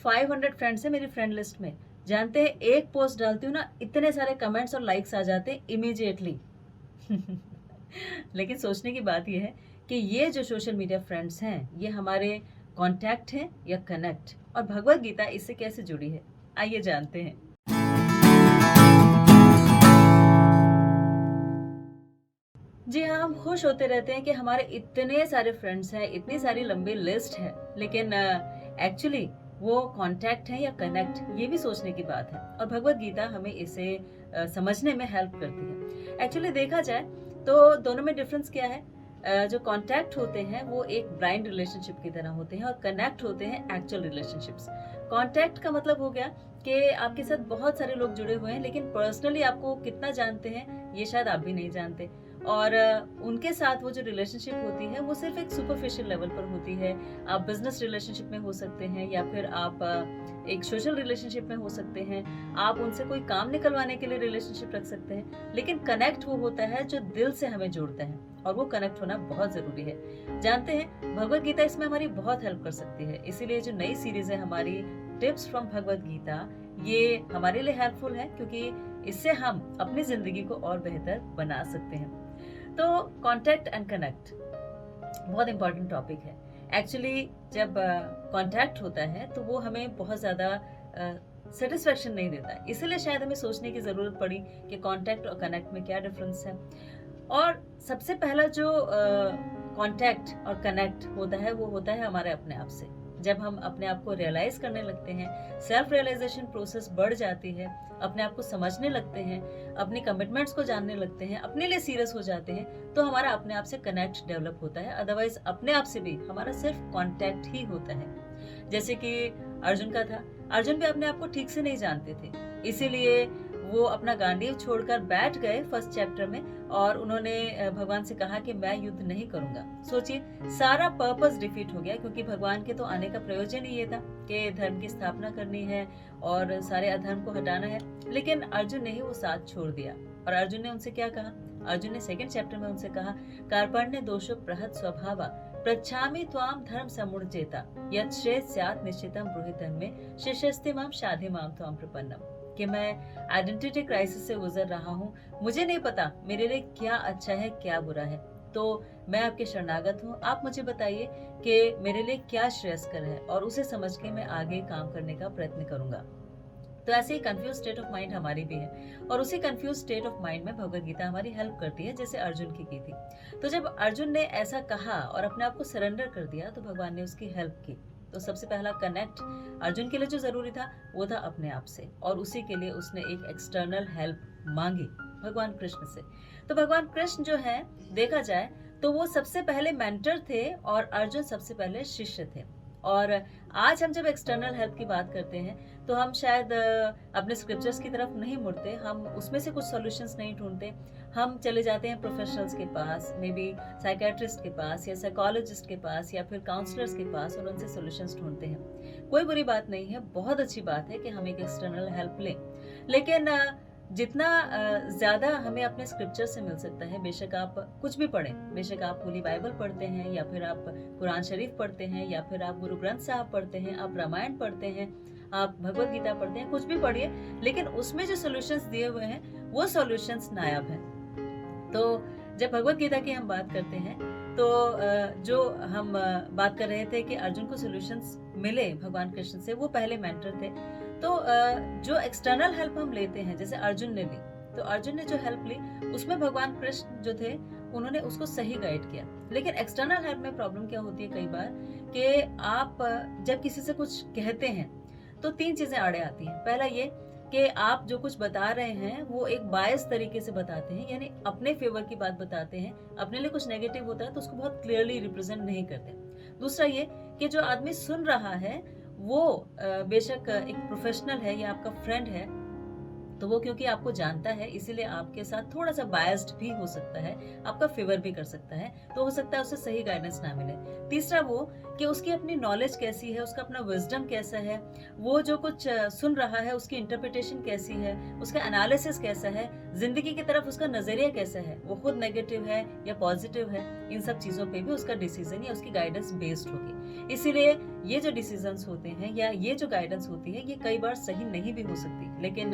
500 friends हैं मेरी friend list में। जानते हैं एक पोस्ट डालती हूँ ना, इतने सारे कमेंट्स और लाइक्स आ जाते हैं इमीडिएटली। लेकिन सोचने की बात यह है कि ये जो सोशल मीडिया फ्रेंड्स हैं, ये हमारे कॉन्टैक्ट हैं या कनेक्ट, और भगवत गीता इससे कैसे जुड़ी है, आइए जानते हैं। जी हाँ, हम खुश होते रहते हैं कि हमारे इतने सारे फ्रेंड्स हैं, इतनी सारी लंबी लिस्ट है, लेकिन एक्चुअली वो कांटेक्ट है या कनेक्ट, ये भी सोचने की बात है। और भगवत गीता हमें इसे समझने में हेल्प करती है। एक्चुअली देखा जाए तो दोनों में डिफरेंस क्या है? जो कांटेक्ट होते हैं वो एक ब्लाइंड रिलेशनशिप की तरह होते हैं, और कनेक्ट होते हैं एक्चुअल रिलेशनशिप्स। कांटेक्ट का मतलब हो गया कि आपके साथ बहुत सारे लोग जुड़े हुए हैं, लेकिन पर्सनली आपको कितना जानते हैं ये शायद आप भी नहीं जानते। और उनके साथ वो जो रिलेशनशिप होती है वो सिर्फ एक सुपरफिशियल लेवल पर होती है। आप बिजनेस रिलेशनशिप में हो सकते हैं, या फिर आप एक सोशल रिलेशनशिप में हो सकते हैं। आप उनसे कोई काम निकलवाने के लिए रिलेशनशिप रख सकते हैं, लेकिन कनेक्ट वो होता है जो दिल से हमें जोड़ता है, और वो कनेक्ट होना बहुत जरूरी है। जानते हैं, भगवत गीता इसमें हमारी बहुत हेल्प कर सकती है। इसीलिए जो नई सीरीज है हमारी टिप्स फ्रॉम भगवत गीता, ये हमारे लिए हेल्पफुल है, क्योंकि इससे हम अपनी जिंदगी को और बेहतर बना सकते हैं। तो कॉन्टैक्ट एंड कनेक्ट बहुत इंपॉर्टेंट टॉपिक है। एक्चुअली जब कॉन्टैक्ट होता है तो वो हमें बहुत ज़्यादा सेटिस्फेक्शन नहीं देता है, इसीलिए शायद हमें सोचने की ज़रूरत पड़ी कि कॉन्टैक्ट और कनेक्ट में क्या डिफरेंस है। और सबसे पहला जो कॉन्टैक्ट और कनेक्ट होता है वो होता है हमारे अपने आप से। जब हम अपने आप को रियलाइज करने लगते हैं, सेल्फ रियलाइजेशन प्रोसेस बढ़ जाती है, अपने आप को समझने लगते हैं, अपनी कमिटमेंट्स को जानने लगते हैं, अपने लिए सीरियस हो जाते हैं, तो हमारा अपने आप से कनेक्ट डेवलप होता है। अदरवाइज अपने आप से भी हमारा सिर्फ कॉन्टैक्ट ही होता है। जैसे कि अर्जुन का था, अर्जुन भी अपने आप को ठीक से नहीं जानते थे, इसीलिए वो अपना गांडीव छोड़कर बैठ गए फर्स्ट चैप्टर में, और उन्होंने भगवान से कहा कि मैं युद्ध नहीं करूंगा। सोचिए, सारा पर्पस डिफीट हो गया, क्योंकि भगवान के तो आने का प्रयोजन ही ये था कि धर्म की स्थापना करनी है और सारे अधर्म को हटाना है। लेकिन अर्जुन ने ही वो साथ छोड़ दिया, और अर्जुन ने उनसे क्या कहा? अर्जुन ने सेकंड चैप्टर में उनसे कहा, कार्पण्य दोषो प्रहत स्वभावा प्रच्छामि त्वाम धर्म समुर्जेता यत् श्रेय स्यात् निश्चितम ब्रूहि धर्मे शिष्यस्ते माम शाधि माम त्वाम प्रपन्नम। कि मैं आइडेंटिटी क्राइसिस से गुजर रहा हूँ, मुझे नहीं पता मेरे लिए क्या अच्छा है क्या बुरा है, तो मैं आपके शरणागत हूँ। आप मुझे बताइए कि मेरे लिए क्या श्रेयस्कर है, और उसे समझ के मैं आगे काम करने का प्रयत्न करूंगा। तो ऐसे ही कंफ्यूज स्टेट ऑफ माइंड हमारी भी है, और उसी कंफ्यूज स्टेट ऑफ माइंड में भगवत गीता हमारी हेल्प करती है, जैसे अर्जुन की थी। तो जब अर्जुन ने ऐसा कहा और अपने आप को सरेंडर कर दिया, तो भगवान ने उसकी हेल्प की। तो सबसे पहला कनेक्ट अर्जुन के लिए जो जरूरी था वो था अपने आप से, और उसी के लिए उसने एक एक्सटर्नल हेल्प मांगी भगवान कृष्ण से। तो भगवान कृष्ण जो है, देखा जाए तो वो सबसे पहले मेंटर थे, और अर्जुन सबसे पहले शिष्य थे। और आज हम जब एक्सटर्नल हेल्प की बात करते हैं तो हम शायद अपने स्क्रिप्चर्स की तरफ नहीं मुड़ते, हम उसमें से कुछ सॉल्यूशंस नहीं ढूंढते, हम चले जाते हैं प्रोफेशनल्स के पास, मे बी साइकेट्रिस्ट के पास या साइकोलॉजिस्ट के पास या फिर काउंसलर्स के पास, और उनसे सॉल्यूशंस ढूंढते हैं। कोई बुरी बात नहीं है, बहुत अच्छी बात है कि हम एक एक्सटर्नल हेल्प लें, लेकिन जितना ज़्यादा हमें अपने स्क्रिप्चर से मिल सकता है, बेशक आप कुछ भी पढ़ें, बेशक आप होली बाइबल पढ़ते हैं, या फिर आप कुरान शरीफ पढ़ते हैं, या फिर आप गुरु ग्रंथ साहब पढ़ते हैं, आप रामायण पढ़ते हैं, आप भगवत गीता पढ़ते हैं, कुछ भी पढ़िए, लेकिन उसमें जो सॉल्यूशंस दिए हुए हैं वो सॉल्यूशंस नायाब हैं। तो जब भगवत गीता की हम बात करते हैं तो जो हम बात कर रहे थे कि अर्जुन को सॉल्यूशंस मिले भगवान कृष्ण से, वो पहले मेंटर थे। तो जो एक्सटर्नल हेल्प हम लेते हैं, जैसे अर्जुन ने ली, तो अर्जुन ने जो हेल्प ली उसमें भगवान कृष्ण जो थे उन्होंने उसको सही गाइड किया। लेकिन एक्सटर्नल हेल्प में प्रॉब्लम क्या होती है कई बार, कि आप जब किसी से कुछ कहते हैं तो तीन चीजें आड़े आती हैं। पहला ये कि आप जो कुछ बता रहे हैं वो एक बायस तरीके से बताते हैं, यानी अपने फेवर की बात बताते हैं, अपने लिए कुछ नेगेटिव होता है तो उसको बहुत क्लियरली रिप्रेजेंट नहीं करते। दूसरा ये कि जो आदमी सुन रहा है वो बेशक एक प्रोफेशनल है या आपका फ्रेंड है, तो वो क्योंकि आपको जानता है इसीलिए आपके साथ थोड़ा-सा बायस्ड भी हो सकता है, आपका फ़ेवर भी कर सकता है, तो हो सकता है उसे सही गाइडेंस ना मिले। तीसरा वो कि उसकी अपनी नॉलेज कैसी है, उसका अपना विज़डम कैसा है, वो जो कुछ सुन रहा है उसकी इंटरप्रिटेशन कैसी है, उसका एनालिसिस कैसा है, ज़िंदगी की तरफ उसका नज़रिया कैसा है, वो खुद नेगेटिव है या पॉजिटिव है, इन सब चीज़ों पे भी उसका डिसीज़न या उसकी गाइडेंस बेस्ड होगी। इसीलिए ये जो डिसीज़न्स होते हैं या ये जो गाइडेंस होती है, ये कई बार सही नहीं भी हो सकती, लेकिन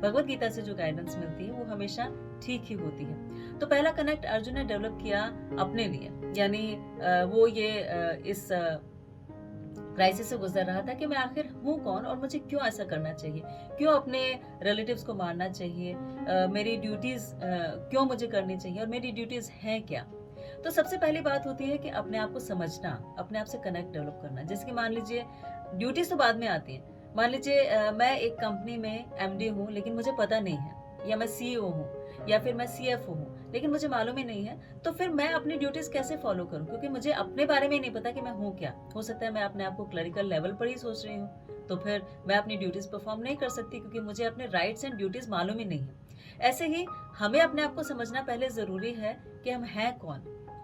भगवत गीता से जो गाइडेंस मिलती है वो हमेशा ठीक ही होती है। तो पहला कनेक्ट अर्जुन ने डेवलप किया अपने लिए, यानी वो ये इस क्राइसिस से गुजर रहा था कि मैं आखिर हूँ कौन और मुझे क्यों ऐसा करना चाहिए, क्यों अपने रिलेटिव्स को मारना चाहिए, मेरी ड्यूटीज क्यों मुझे करनी चाहिए और मेरी ड्यूटीज हैं क्या। तो सबसे पहली बात होती है कि अपने आप को समझना, अपने आप से कनेक्ट डेवलप करना। जैसे कि मान लीजिए ड्यूटीज तो बाद में आती है, मान लीजिए मैं एक कंपनी में एमडी हूँ लेकिन मुझे पता नहीं है, या मैं सीईओ हूँ या फिर मैं सीएफओ हूँ लेकिन मुझे मालूम ही नहीं है, तो फिर मैं अपनी ड्यूटीज कैसे फॉलो करूँ, क्योंकि मुझे अपने बारे में ही नहीं पता कि मैं हूँ क्या। हो सकता है मैं अपने आप को क्लरिकल लेवल पर ही सोच रही हूँ, तो फिर मैं अपनी ड्यूटीज परफॉर्म नहीं कर सकती क्योंकि मुझे अपने राइट्स एंड ड्यूटीज मालूम ही नहीं है। ऐसे ही हमें अपने आप को समझना पहले जरूरी है कि हम हैं कौन,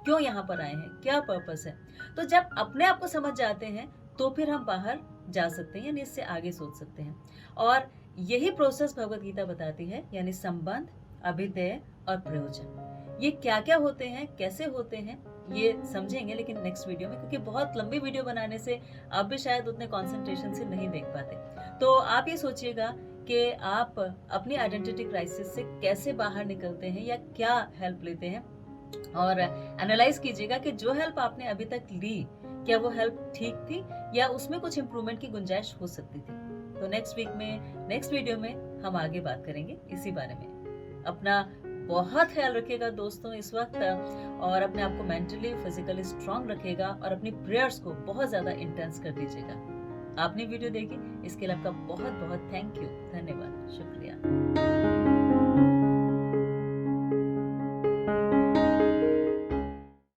क्यों यहाँ पर आए हैं, क्या पर्पस है। तो जब अपने आप को समझ जाते हैं तो फिर हम बाहर जा सकते हैं, यानी इससे आगे सोच सकते हैं। और यही प्रोसेस भगवत गीता बताती है, यानी संबंध, अभिधेय और प्रयोजन। ये क्या क्या होते हैं, कैसे होते हैं, ये समझेंगे लेकिन नेक्स्ट वीडियो में, क्योंकि बहुत लंबी वीडियो बनाने से आप भी शायद उतने कंसंट्रेशन से नहीं देख पाते। तो आप ये सोचिएगा कि आप अपनी आइडेंटिटी क्राइसिस से कैसे बाहर निकलते हैं या क्या हेल्प लेते हैं, और एनालाइज कीजिएगा कि जो हेल्प आपने अभी तक ली, क्या वो हेल्प ठीक थी या उसमें कुछ इम्प्रूवमेंट की गुंजाइश हो सकती थी। तो नेक्स्ट वीक में, नेक्स्ट वीडियो में हम आगे बात करेंगे इसी बारे में। अपना बहुत ख्याल रखिएगा दोस्तों इस वक्त, और अपने आप को मेंटली फिजिकली स्ट्रांग रखिएगा और अपनी प्रेयर्स को बहुत ज्यादा इंटेंस कर दीजिएगा। आपने वीडियो देखी इसके लिए आपका बहुत बहुत थैंक यू, धन्यवाद, शुक्रिया।